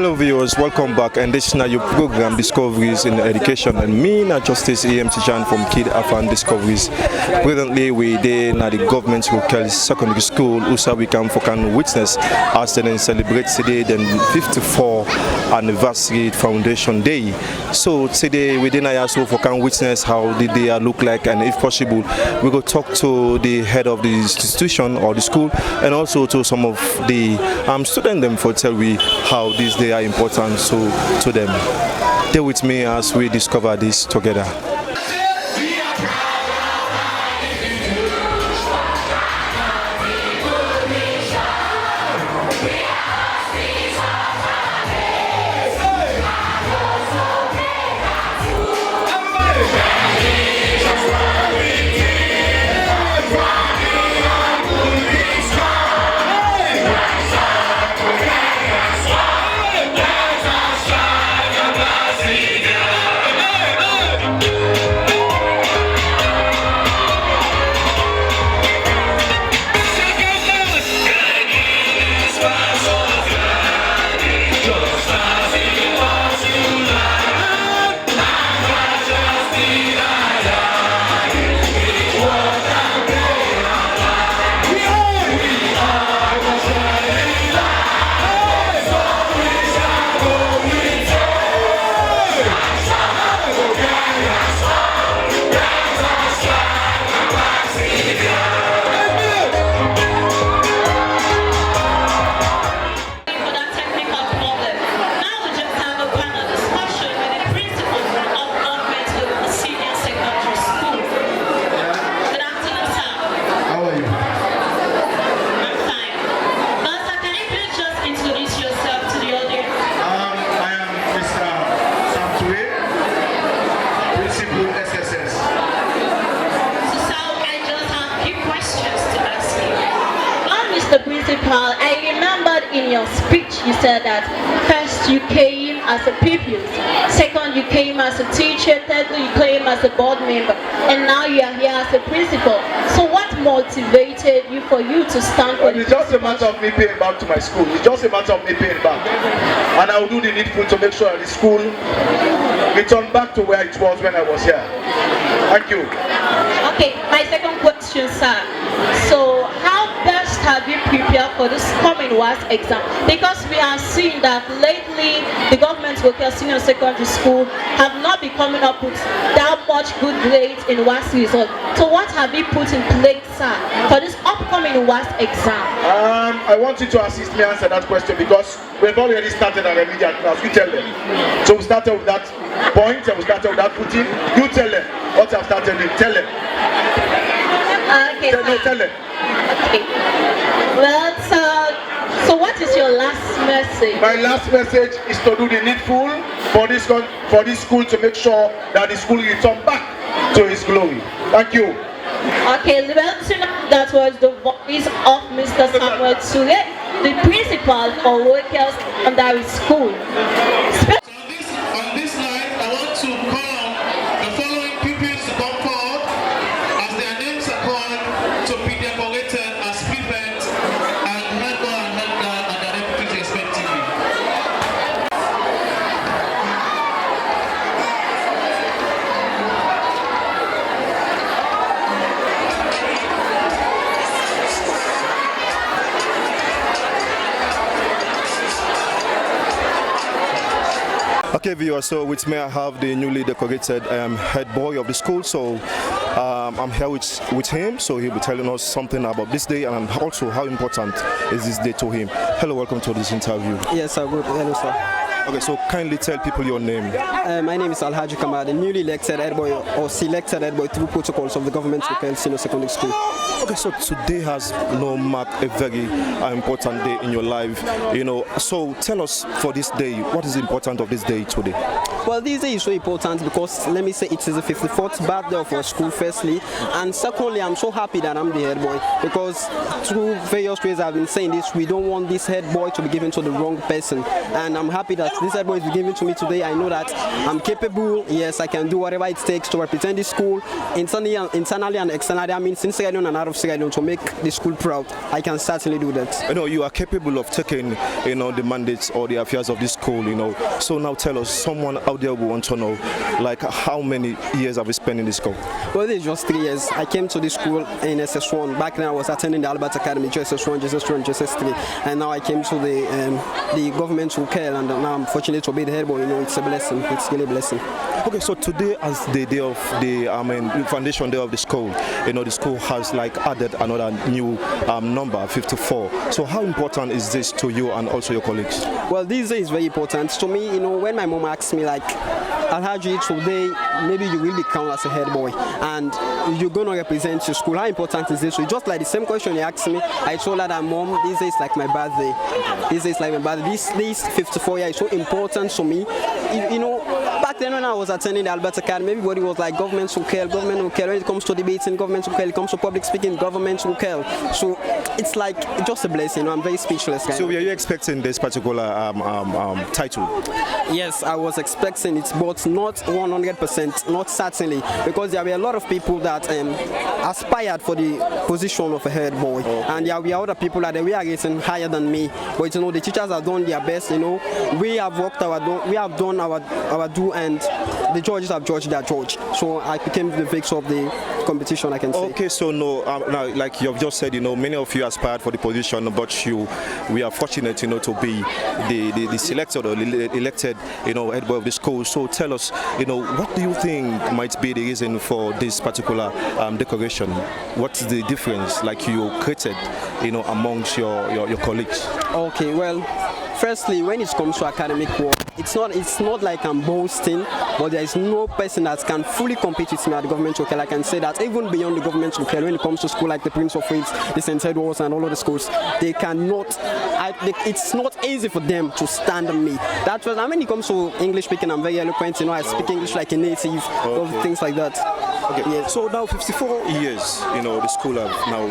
Hello viewers, welcome back, and this is now your program Discoveries in Education, and me now Justice EM Tijan from KID-AFAN Presently we there at the government Rockel secondary school also we can witness as they celebrate today the 54th anniversary foundation day. So today we didn't also can witness how the day look like, and if possible we go talk to the head of the institution or the school, and also to some of the students them for tell we how this day are important to them. Stay with me as we discover this together. I remembered in your speech you said that first you came as a pupil, second you came as a teacher, thirdly you came as a board member, and now you are here as a principal. So what motivated you for you to stand for It's just a matter of me paying back to my school. It's just a matter of me paying back. And I will do the needful to make sure that the school return back to where it was when I was here. Thank you. Okay, my second question, sir. So how best have you prepared for this coming WAS exam? Because we are seeing that lately the government Rockel Senior Secondary School have not been coming up with that much good grades in WAS results. So what have you put in place, sir, for this upcoming WAS exam? I want you to assist me answer that question because we've already started our remedial class. You tell them. So we started with that point and we started with that footing. You tell them what I've started with. Tell them. Okay, tell them. Okay. Well, so what is your last message? My last message is to do the needful for this school to make sure that the school return back to its glory. Thank you. Okay, well, that was the voice of Mr. Samuel Sule, the principal for Rockel Secondary School. On this night, I want to call the following pupils to come forward as their names are called to be decorated as prefects and head boy and head girl and their deputies respectively. Okay viewers, so with me I have the newly decorated head boy of the school. So I'm here with him, so he'll be telling us something about this day and also how important is this day to him. Hello, welcome to this interview. Yes sir, good. Hello sir. Okay, so kindly tell people your name. My name is Alhaji Kamad, the newly elected head boy or selected head boy through protocols of the government Rockel Senior Secondary School. Okay, so today has marked a very important day in your life, so tell us for this day, what is important of this day today? Well, this day is so important because let me say it is the 54th birthday of our school firstly, and secondly I'm so happy that I'm the head boy because through various ways I've been saying this, we don't want this head boy to be given to the wrong person, and I'm happy that this head boy is given to me today, I know that I'm capable. Yes, I can do whatever it takes to represent the school internally and externally. I mean, in Sierra Leone and out of Sierra Leone, to make the school proud. I can certainly do that. You are capable of taking, the mandates or the affairs of this school, So now tell us, someone out there will want to know, like, how many years have you spent in this school? Well, it's just 3 years. I came to this school in SS1. Back then I was attending the Albert Academy, JSS1, JSS2, and JSS3. And now I came to the government Rockel, and now I'm fortunate to be the head boy. It's a blessing. It's really a blessing. Okay, so today, as the day of the foundation day of the school, the school has like added another new number, 54. So how important is this to you and also your colleagues? Well, this day is very important to me. When my mom asks me like, Alhaji, today maybe you will become as a head boy and you're going to represent your school. How important is this? So just like the same question you asked me, I told her that, Mom, this day is like my birthday. This day is like my birthday. This 54 years is so important to me. Back then when I was attending the Albert Academy, everybody was like, government will care. When it comes to debating, government will care. When it comes to public speaking, government will care. So it's like just a blessing. I'm very speechless. So were you expecting this particular title? Yes, I was expecting it, but not 100%, not certainly, because there were a lot of people that aspired for the position of a head boy, and there were other people that we are getting higher than me. But the teachers have done their best. We have worked we have done our due, and the judges have judged their judge. So I became the victor of the competition, I can say. Okay, so now, like you have just said, many of you aspired for the position, but we are fortunate, to be the selected or elected, head boy of the school. So tell us, what do you think might be the reason for this particular decoration? What's the difference, like you created, amongst your colleagues? Okay, well, firstly, when it comes to academic work, it's not like I'm boasting, but there is no person that can fully compete with me at the government Rockel. I can say that even beyond the government Rockel, when it comes to school like the Prince of Wales, the St. Edwards, and all of the schools, they cannot. It's not easy for them to stand on me. That's when it comes to English speaking, I'm very eloquent. I speak English like a native, all things like that. Okay. Yes. So now 54 years, the school have now,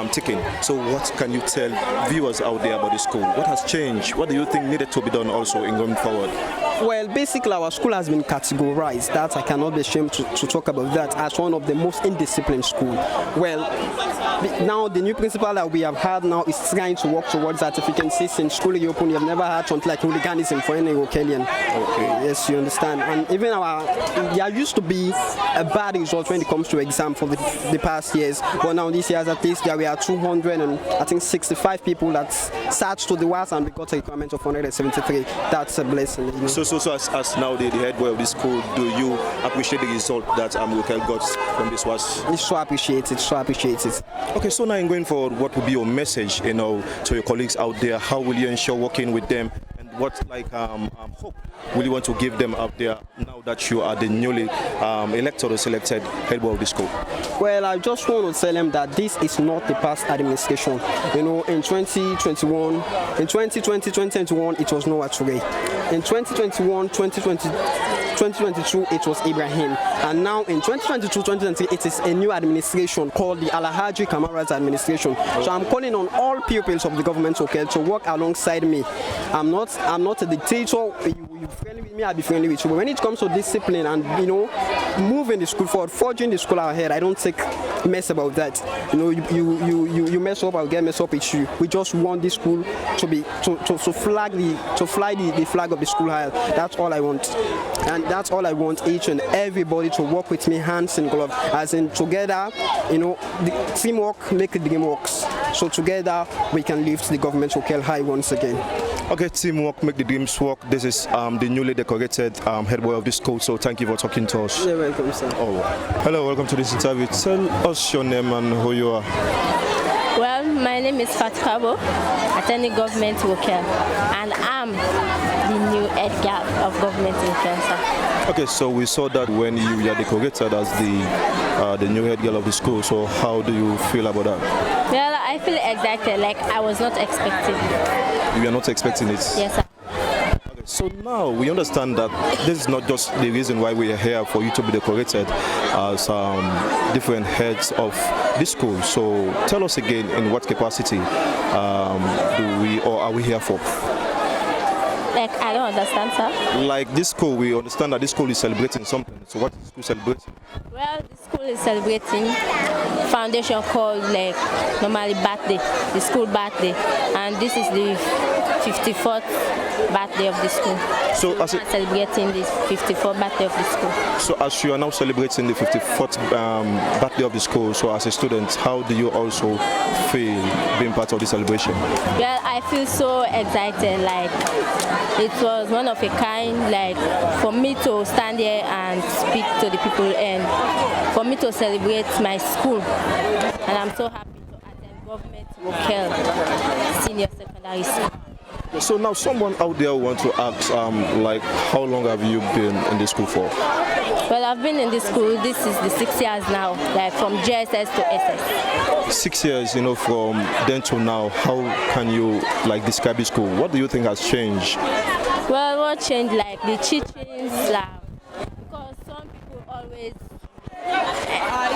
taken. So what can you tell viewers out there about the school? What has changed? What do you think needed to be done also in going forward? Well, basically our school has been categorized. That I cannot be ashamed to talk about that as one of the most indisciplined schools. Well, now the new principal that we have had now is trying to work towards that. If you can see since school reopened, you have never had something like hooliganism for any Rockelian. Okay. Yes, you understand. And even there used to be a bad result when it comes to exam for the past years. But now this year, at least there were 265 people that sat to the WAS and we got a requirement of 173. That's a blessing. So as now the head boy of this school, do you appreciate the result that Rockel got from this WAS? It's so appreciated, so appreciated. Okay, so now in going forward, what will be your message, to your colleagues out there? How will you ensure working with them? And what hope will you want to give them out there now that you are the newly elected or selected head boy of the school? Well, I just want to tell them that this is not the past administration. In 2021, in 2020, 2021, it was Noah Toure. In 2021, 2022, it was Ibrahim. And now in 2022, 2023, it is a new administration called the Alhaji Kamara's administration. So I'm calling on all pupils of the government to work alongside me. I'm not a dictator. You friendly with me, I'll be friendly with you. But when it comes to discipline and moving the school forward, forging the school ahead, I don't take mess about that. You mess up, I'll get mess up with you. We just want this school to fly the flag of the school higher. That's all I want, and that's all I want each and everybody to work with me hands in glove, as in together. The teamwork make the dream works. So together we can lift the government Rockel high once again. Okay, teamwork make the dreams work. This is the newly decorated head boy of the school. So thank you for talking to us. You're welcome, sir. Oh, hello, welcome to this interview. Tell us your name and who you are. Well, my name is Fatkabo, attending government Rockel, and I'm the new head girl of government Rockel. Okay, so we saw that when you were decorated as the new head girl of the school. So how do you feel about that? Well, I feel excited, like I was not expecting. You are not expecting it? Yes, sir. Okay, so now we understand that this is not just the reason why we are here for you to be decorated as different heads of this school. So tell us again, in what capacity are we here for? Like, I don't understand, sir. Like this school, we understand that this school is celebrating something. So what is the school celebrating? Well, the school is celebrating foundation called like normally birthday, the school birthday, and this is the 54th birthday of the school. So as we are celebrating this 54th birthday of the school. So as you are now celebrating the 54th birthday of the school, so as a student, how do you also feel being part of the celebration? Well, I feel so excited, like it was one of a kind, like for me to stand here and speak to the people and for me to celebrate my school. And I'm so happy to attend Government Rockel Senior Secondary School. So now someone out there wants to ask, like, how long have you been in the school for? Well, I've been in this school, this is the 6 years now, like from JSS to SS. 6 years, you know, from then to now, how can you like describe the school? What do you think has changed? Well, what changed, like the teachings, like, because some people always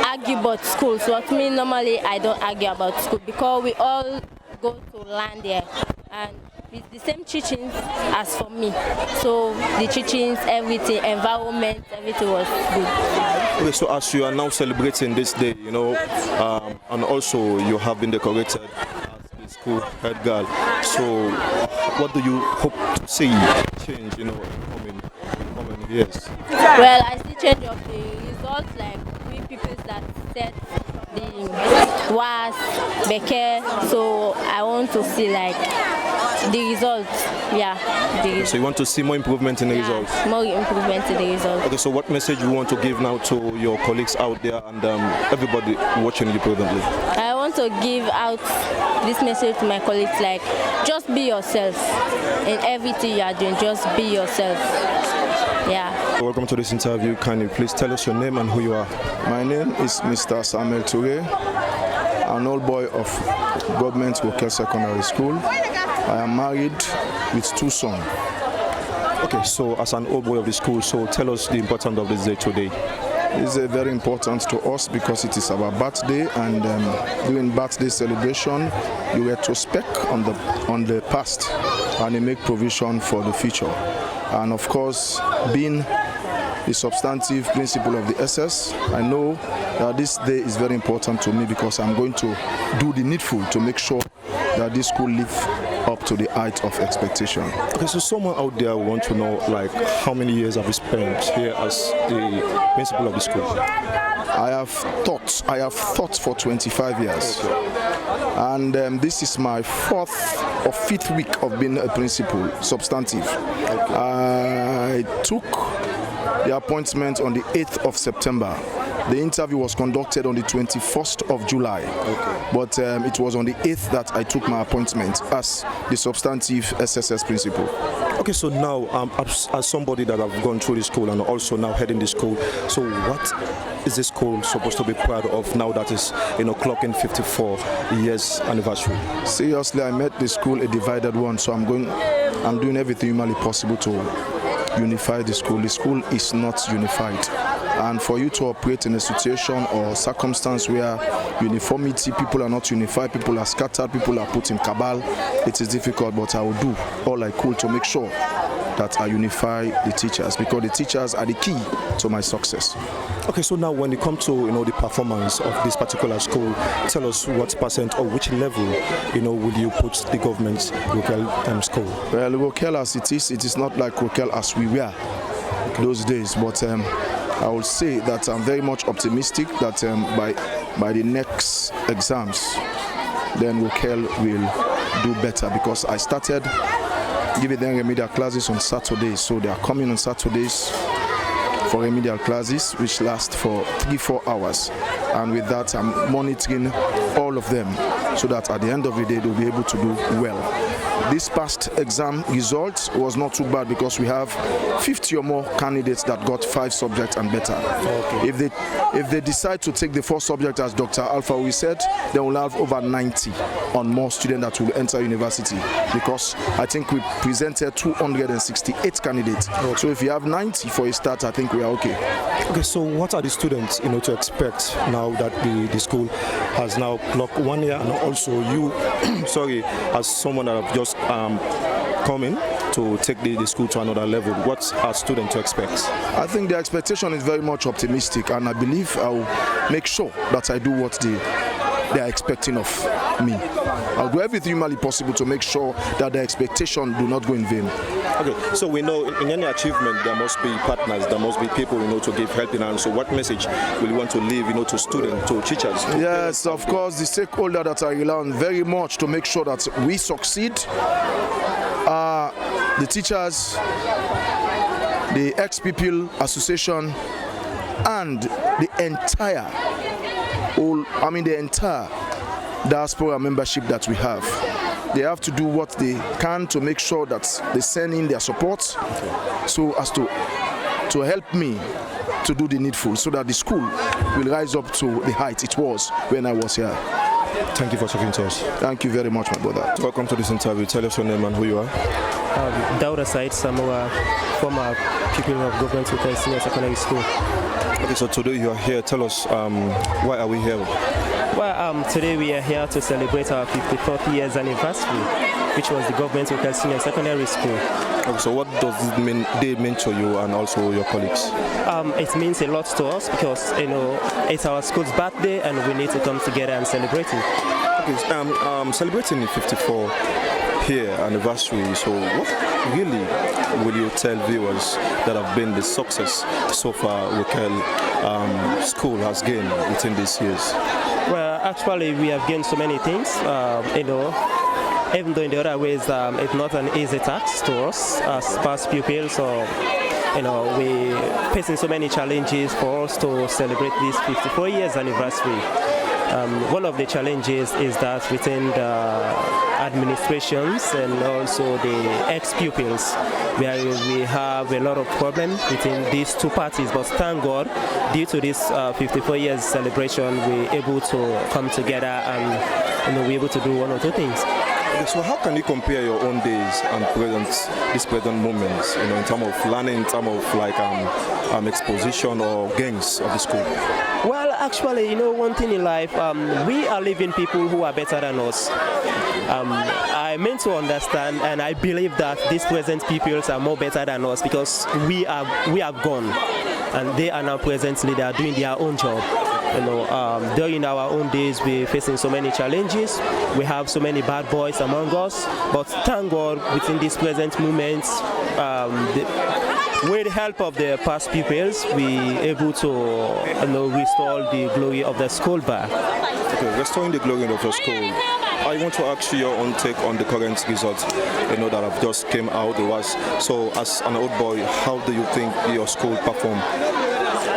argue about schools. What me normally I don't argue about school because we all go to land there and with the same teachings as for me. So the teachings, everything, environment, everything was good. Okay, so as you are now celebrating this day, you know, and also you have been decorated as the school head girl. So what do you hope to see change, you know, in coming years? Well, I see change of the results, like we people that set the was Becker. So I want to see like the results, yeah. So you want to see more improvement in the results? More improvement in the results. Okay, so what message you want to give now to your colleagues out there and everybody watching you presently? I want to give out this message to my colleagues, like, just be yourself. In everything you are doing, just be yourself. Yeah. Welcome to this interview. Can you please tell us your name and who you are? My name is Mr. Samuel Toure, an old boy of Government Rockel Secondary School. I am married with 2 sons. Okay, so as an old boy of the school, so tell us the importance of this day today. It's very important to us because it is our birthday, and during birthday celebration, you retrospect on the past and you make provision for the future. And of course, being the substantive principle of the SS, I know that this day is very important to me because I'm going to do the needful to make sure that this school live up to the height of expectation. Okay, so someone out there want to know, like, how many years have you spent here as the principal of the school? I have taught for 25 years. And this is my 4th or 5th week of being a principal, substantive. I took the appointment on the 8th of September. The interview was conducted on the 21st of July, but it was on the 8th that I took my appointment as the substantive SSS principal. Okay, so now as somebody that have gone through the school and also now heading the school, so what is the school supposed to be proud of now that is, you know, clocking 54 years anniversary? Seriously, I made the school a divided one, so I'm doing everything humanly possible to unify the school. The school is not unified. And for you to operate in a situation or circumstance where uniformity, people are not unified, people are scattered, people are put in cabal, it is difficult, but I will do all I could to make sure that I unify the teachers, because the teachers are the key to my success. Okay, so now when it comes to, you know, the performance of this particular school, tell us what percent or which level, you know, would you put the government Rockel school? Well, Rockel as it is not like Rockel as we were those days, but I will say that I'm very much optimistic that by the next exams, then Rockel will do better, because I started giving them remedial classes on Saturdays, so they are coming on Saturdays for remedial classes which last for 3-4 hours, and with that I'm monitoring all of them so that at the end of the day they'll be able to do well. This past exam result was not too bad because we have 50 or more candidates that got 5 subjects and better. Okay. If they decide to take the 4 subjects as Dr. Alpha we said, they will have over 90 on more students that will enter university, because I think we presented 268 candidates. Okay. So if you have 90 for a start, I think we are okay. Okay, so what are the students, you know, to expect now that the school has now clocked 1 year, and also you, sorry, as someone that have just come in to to take the school to another level? What are students to expect? I think the expectation is very much optimistic, and I believe I'll make sure that I do what they are expecting of me. I'll do everything humanly possible to make sure that the expectation do not go in vain. Okay, so we know in any achievement there must be partners, there must be people, to give helping hand. So what message will you want to leave, to students, to teachers? Yes, of course, the stakeholder that I rely on very much to make sure that we succeed are the teachers, the ex-pupil association, and the entire diaspora membership that we have. They have to do what they can to make sure that they send in their support, so as to help me to do the needful, so that the school will rise up to the height it was when I was here. Thank you for talking to us. Thank you very much, my brother. Welcome to this interview. Tell us your name and who you are. Dauda Said Samoa, former pupil of Government Rockel Senior Secondary School. Okay, so today you are here. Tell us, why are we here? Well, today we are here to celebrate our 54th years anniversary, which was the Government Rockel Senior Secondary School. Okay, so what does it mean to you and also your colleagues? It means a lot to us because, it's our school's birthday and we need to come together and celebrate it. Okay, celebrating the 54 year anniversary, so what really will you tell viewers that have been the success so far Rockel school has gained within these years? Well, actually we have gained so many things, even though in the other ways it's not an easy task to us as past pupils, so we facing so many challenges for us to celebrate this 54 years anniversary. One of the challenges is that within the administrations and also the ex-pupils, we have a lot of problems within these two parties, but thank God, due to this 54 years celebration, we're able to come together and we're able to do one or two things. So how can you compare your own days and these present moments, in terms of learning, in terms of exposition or gains of the school? Well, actually, one thing in life, we are living people who are better than us. I meant to understand, and I believe that these present pupils are more better than us because we are gone, and they are now presently they are doing their own job. During our own days, we're facing so many challenges. We have so many bad boys among us, but thank God, within these present moments, with the help of the past pupils, we're able to restore the glory of the school back. Okay, restoring the glory of the school. I want to ask you your own take on the current results, that have just came out. So, as an old boy, how do you think your school performed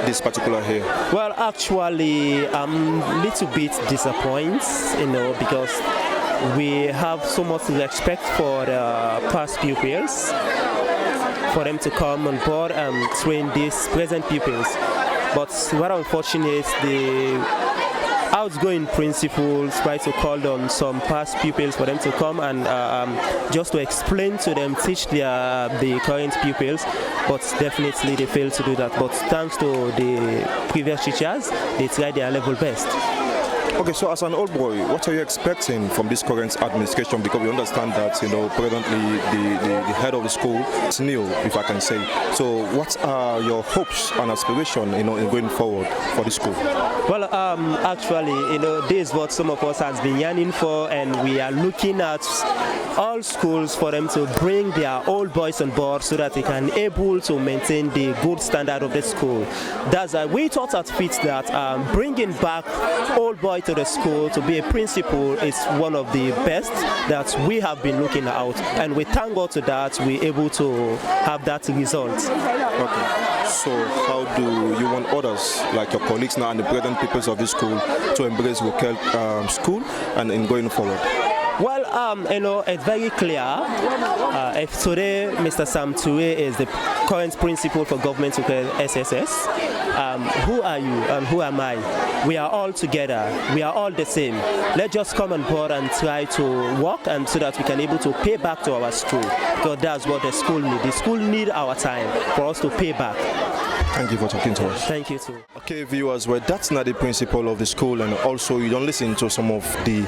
this particular year? Well, actually, I'm a little bit disappointed, because we have so much respect for the past pupils, for them to come on board and train these present pupils. But what unfortunate, the outgoing principals try to call on some past pupils for them to come and just to explain to them, teach the current pupils, but definitely they fail to do that. But thanks to the previous teachers, they tried their level best. Okay, so as an old boy, what are you expecting from this current administration? Because we understand that, presently the head of the school is new, if I can say. So what are your hopes and aspirations, in going forward for the school? Well, actually, this is what some of us has been yearning for, and we are looking at all schools for them to bring their old boys on board so that they can able to maintain the good standard of the school. That's why we thought at FIT that bringing back old boys to the school to be a principal is one of the best that we have been looking at, and we thank God to that we're able to have that result. Okay, so how do you want others, like your colleagues now and the present pupils of this school, to embrace Rockel school and in going forward? Well, it's very clear. If today Mr. Sam Toure is the current principal for Government Rockel SSS, who are you and who am I? we are all together, we are all the same. Let's just come on board and try to work, and so that we can able to pay back to our school, because that's what the school needs. The school need our time for us to pay back. Thank you for talking to us. Thank you too. Okay, viewers, well, that's not the principal of the school, and also you don't listen to some of the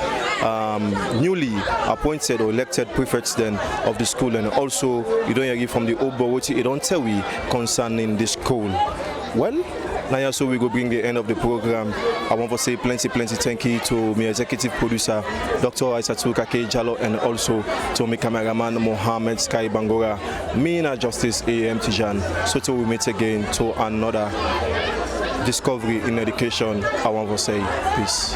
newly appointed or elected prefects then of the school, and also you don't hear from the Oboroti, you don't tell we concerning the school. Well, now so we go bring the end of the program. I want to say plenty thank you to my executive producer, Dr. Aissatou Kake Jallo, and also to my cameraman, Mohammed Sky Bangora. Me and Justice A.M. Tijan. So till we meet again to another discovery in education, I want to say peace.